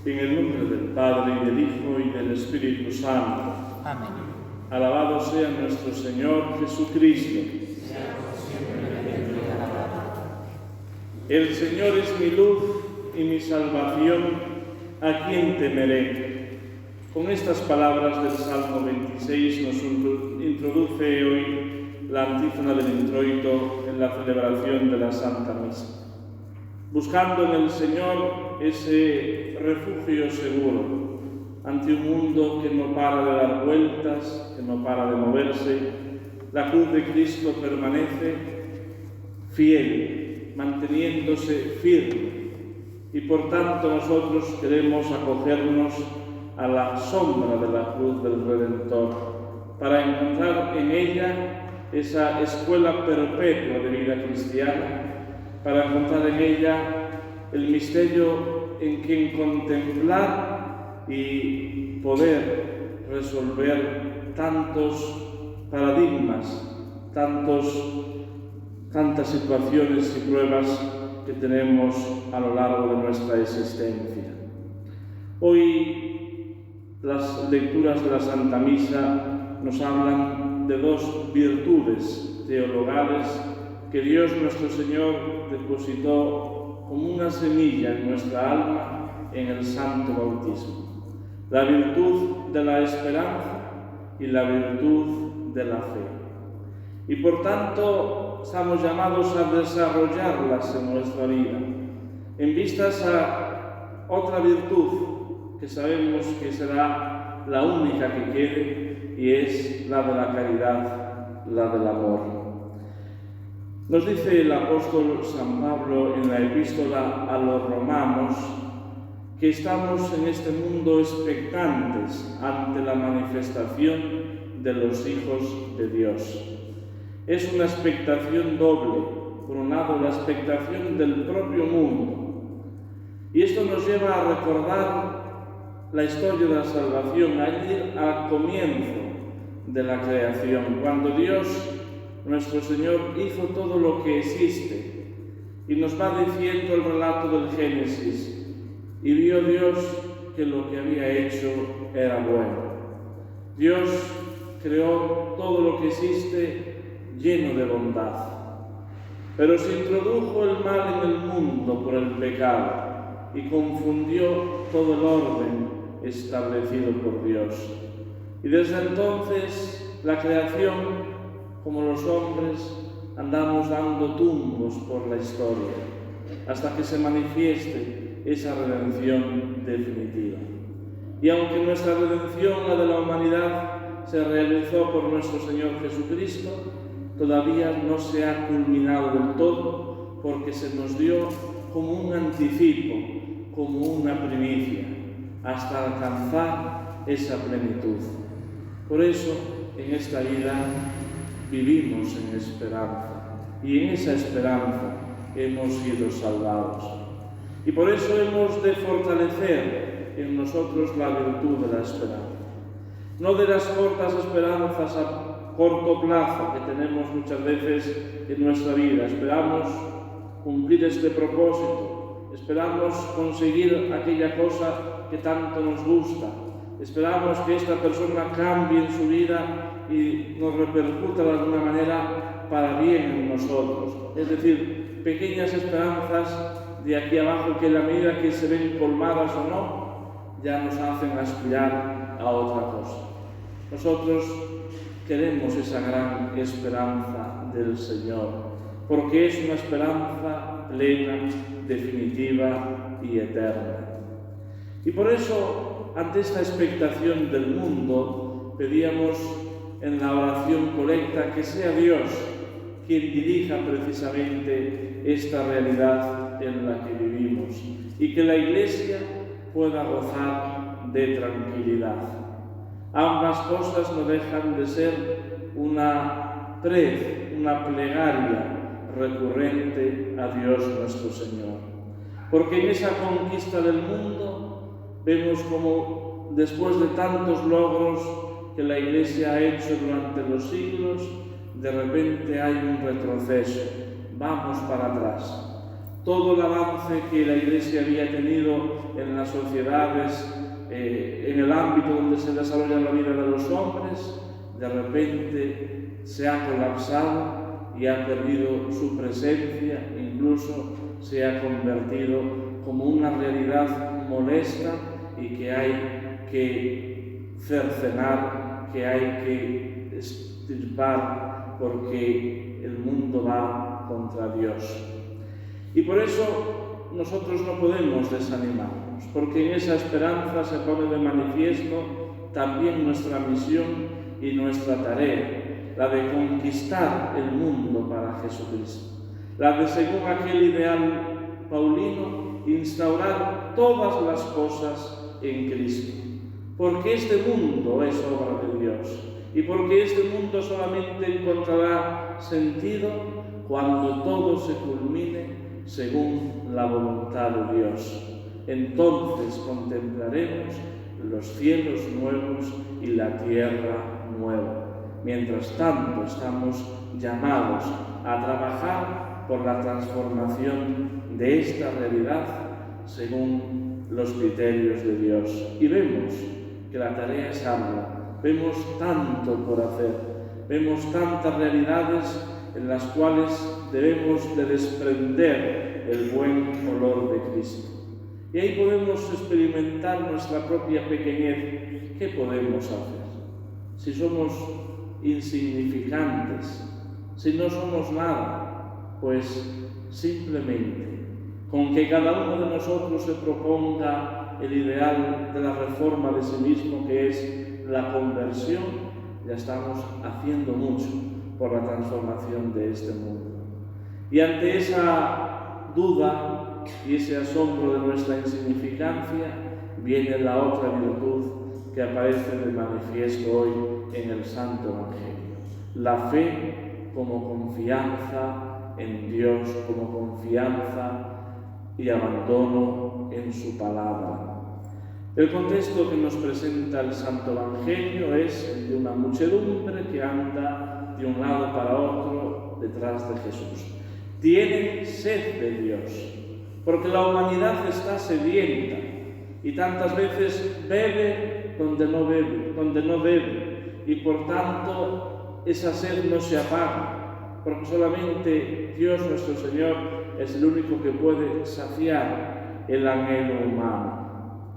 En el nombre del Padre, y del Hijo, y del Espíritu Santo. Amén. Alabado sea nuestro Señor Jesucristo. El Señor es mi luz y mi salvación, ¿a quién temeré? Con estas palabras del Salmo 26 nos introduce hoy la antífona del introito en la celebración de la Santa Misa. Buscando en el Señor ese refugio seguro ante un mundo que no para de dar vueltas, que no para de moverse, la cruz de Cristo permanece fiel, manteniéndose firme, y por tanto nosotros queremos acogernos a la sombra de la cruz del Redentor, para encontrar en ella esa escuela perpetua de vida cristiana, para encontrar en ella el misterio en quien contemplar y poder resolver tantos paradigmas, tantas situaciones y pruebas que tenemos a lo largo de nuestra existencia. Hoy las lecturas de la Santa Misa nos hablan de dos virtudes teologales que Dios nuestro Señor depositó como una semilla en nuestra alma en el Santo Bautismo: la virtud de la esperanza y la virtud de la fe. Y por tanto estamos llamados a desarrollarlas en nuestra vida, en vistas a otra virtud que sabemos que será la única que quede, y es la de la caridad, la del amor. Nos dice el apóstol San Pablo en la epístola a los romanos que estamos en este mundo expectantes ante la manifestación de los hijos de Dios. Es una expectación doble. Por un lado, la expectación del propio mundo. Y esto nos lleva a recordar la historia de la salvación, a ir al comienzo de la creación, cuando Dios nuestro Señor hizo todo lo que existe, y nos va diciendo el relato del Génesis: y vio Dios que lo que había hecho era bueno. Dios creó todo lo que existe lleno de bondad, pero se introdujo el mal en el mundo por el pecado y confundió todo el orden establecido por Dios. Y desde entonces la creación, como los hombres, andamos dando tumbos por la historia, hasta que se manifieste esa redención definitiva. Y aunque nuestra redención, la de la humanidad, se realizó por nuestro Señor Jesucristo, todavía no se ha culminado del todo, porque se nos dio como un anticipo, como una primicia, hasta alcanzar esa plenitud. Por eso, en esta vida vivimos en esperanza, y en esa esperanza hemos sido salvados. Y por eso hemos de fortalecer en nosotros la virtud de la esperanza. No de las cortas esperanzas a corto plazo que tenemos muchas veces en nuestra vida. Esperamos cumplir este propósito, esperamos conseguir aquella cosa que tanto nos gusta, esperamos que esta persona cambie en su vida y nos repercuta de alguna manera para bien en nosotros. Es decir, pequeñas esperanzas de aquí abajo que en la medida que se ven colmadas o no, ya nos hacen aspirar a otra cosa. Nosotros queremos esa gran esperanza del Señor, porque es una esperanza plena, definitiva y eterna. Y por eso, ante esta expectación del mundo, pedíamos en la oración colecta que sea Dios quien dirija precisamente esta realidad en la que vivimos, y que la Iglesia pueda gozar de tranquilidad. Ambas cosas no dejan de ser una plegaria recurrente a Dios nuestro Señor. Porque en esa conquista del mundo vemos como, después de tantos logros que la Iglesia ha hecho durante los siglos, de repente hay un retroceso, vamos para atrás. todo el avance que la Iglesia había tenido en las sociedades, en el ámbito donde se desarrolla la vida de los hombres, de repente se ha colapsado y ha perdido su presencia, incluso se ha convertido como una realidad molesta y que hay que cercenar, que hay que extirpar, porque el mundo va contra Dios. Y por eso nosotros no podemos desanimarnos, porque en esa esperanza se pone de manifiesto también nuestra misión y nuestra tarea, la de conquistar el mundo para Jesucristo, la de, según aquel ideal paulino, instaurar todas las cosas en Cristo, porque este mundo es obra de Dios y porque este mundo solamente encontrará sentido cuando todo se culmine según la voluntad de Dios. Entonces contemplaremos los cielos nuevos y la tierra nueva. Mientras tanto, estamos llamados a trabajar por la transformación de esta realidad según los criterios de Dios. Y vemos que la tarea es ardua, vemos tanto por hacer, vemos tantas realidades en las cuales debemos de desprender el buen olor de Cristo. Y ahí podemos experimentar nuestra propia pequeñez. ¿Qué podemos hacer? Si somos insignificantes, si no somos nada, pues simplemente con que cada uno de nosotros se proponga el ideal de la reforma de sí mismo, que es la conversión, ya estamos haciendo mucho por la transformación de este mundo. Y ante esa duda y ese asombro de nuestra insignificancia, viene la otra virtud que aparece de manifiesto hoy en el Santo Evangelio: la fe como confianza en Dios, como confianza y abandono en su palabra. El contexto que nos presenta el Santo Evangelio es el de una muchedumbre que anda de un lado para otro detrás de Jesús. Tienen sed de Dios, porque la humanidad está sedienta y tantas veces bebe donde no debe, y por tanto esa sed no se apaga, porque solamente Dios nuestro Señor es el único que puede saciar el anhelo humano.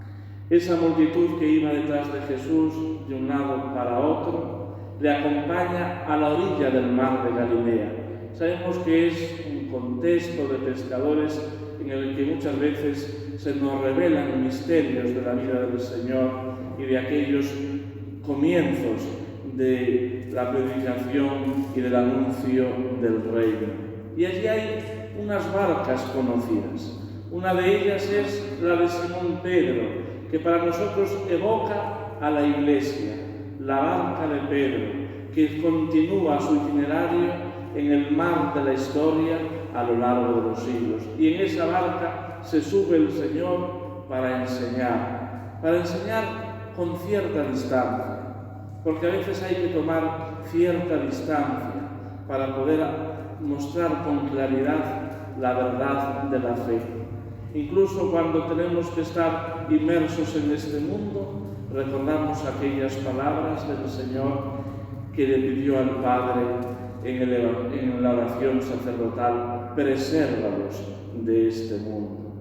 Esa multitud que iba detrás de Jesús de un lado para otro le acompaña a la orilla del mar de Galilea. Sabemos que es un contexto de pescadores en el que muchas veces se nos revelan misterios de la vida del Señor y de aquellos comienzos de la predicación y del anuncio del reino. Y allí hay unas barcas conocidas. Una de ellas es la de Simón Pedro, que para nosotros evoca a la Iglesia, la barca de Pedro, que continúa su itinerario en el mar de la historia a lo largo de los siglos. Y en esa barca se sube el Señor para enseñar con cierta distancia, porque a veces hay que tomar cierta distancia para poder mostrar con claridad la verdad de la fe. Incluso cuando tenemos que estar inmersos en este mundo, recordamos aquellas palabras del Señor que le pidió al Padre en la oración sacerdotal: presérvalos de este mundo.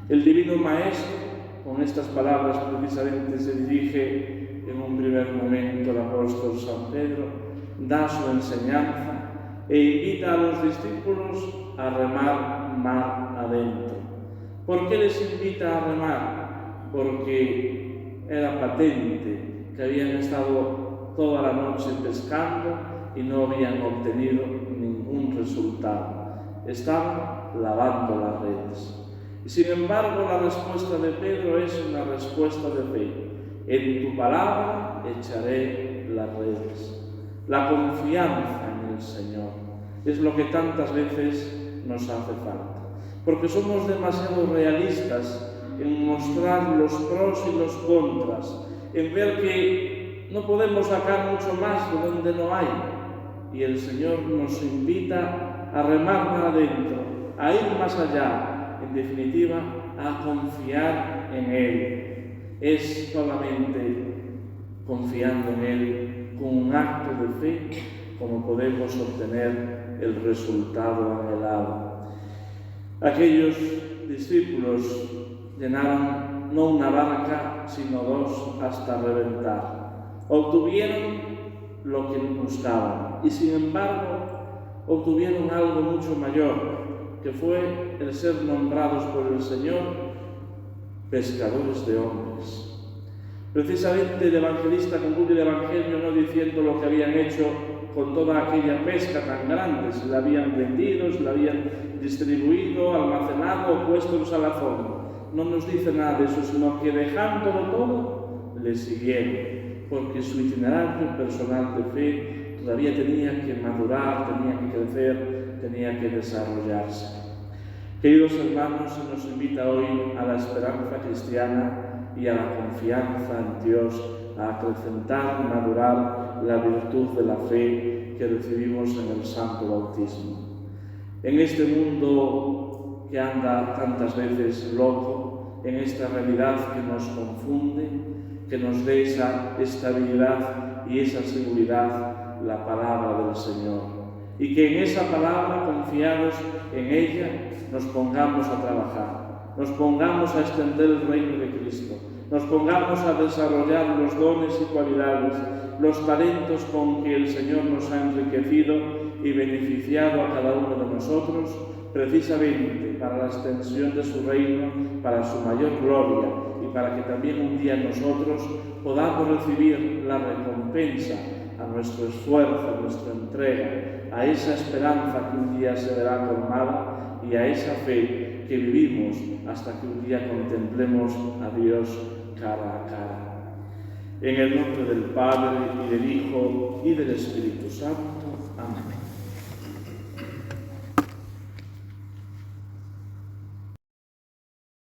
El Divino Maestro, con estas palabras precisamente se dirige en un primer momento al apóstol San Pedro, da su enseñanza e invita a los discípulos a remar mar adentro. ¿Por qué les invita a remar? Porque era patente que habían estado toda la noche pescando y no habían obtenido ningún resultado. Estaban lavando las redes. Y sin embargo, la respuesta de Pedro es una respuesta de fe: en tu palabra echaré las redes. La confianza en el Señor es lo que tantas veces nos hace falta, porque somos demasiado realistas en mostrar los pros y los contras, en ver que no podemos sacar mucho más de donde no hay. Y el Señor nos invita a remar para adentro, a ir más allá, en definitiva, a confiar en Él. Es solamente confiando en Él, con un acto de fe, como podemos obtener el resultado anhelado. Aquellos discípulos llenaron no una barca, sino dos hasta reventar. Obtuvieron lo que buscaban y, sin embargo, obtuvieron algo mucho mayor, que fue el ser nombrados por el Señor pescadores de hombres. Precisamente el evangelista concluye el Evangelio no diciendo lo que habían hecho con toda aquella pesca tan grande, si la habían vendido, si la habían distribuido, almacenado o puesto en salazón. No nos dice nada de eso, sino que dejándolo todo, le siguieron, porque su itinerario personal de fe todavía tenía que madurar, tenía que crecer, tenía que desarrollarse. Queridos hermanos, se nos invita hoy a la esperanza cristiana y a la confianza en Dios, a acrecentar y madurar la virtud de la fe que recibimos en el Santo Bautismo. En este mundo que anda tantas veces loco, en esta realidad que nos confunde, que nos dé esa estabilidad y esa seguridad, la palabra del Señor. Y que en esa palabra, confiados en ella, nos pongamos a trabajar, nos pongamos a extender el reino de Cristo, nos pongamos a desarrollar los dones y cualidades, los talentos con que el Señor nos ha enriquecido y beneficiado a cada uno de nosotros, precisamente para la extensión de su reino, para su mayor gloria y para que también un día nosotros podamos recibir la recompensa a nuestro esfuerzo, a nuestra entrega, a esa esperanza que un día se verá colmada y a esa fe que vivimos hasta que un día contemplemos a Dios cara a cara. En el nombre del Padre, y del Hijo, y del Espíritu Santo. Amén.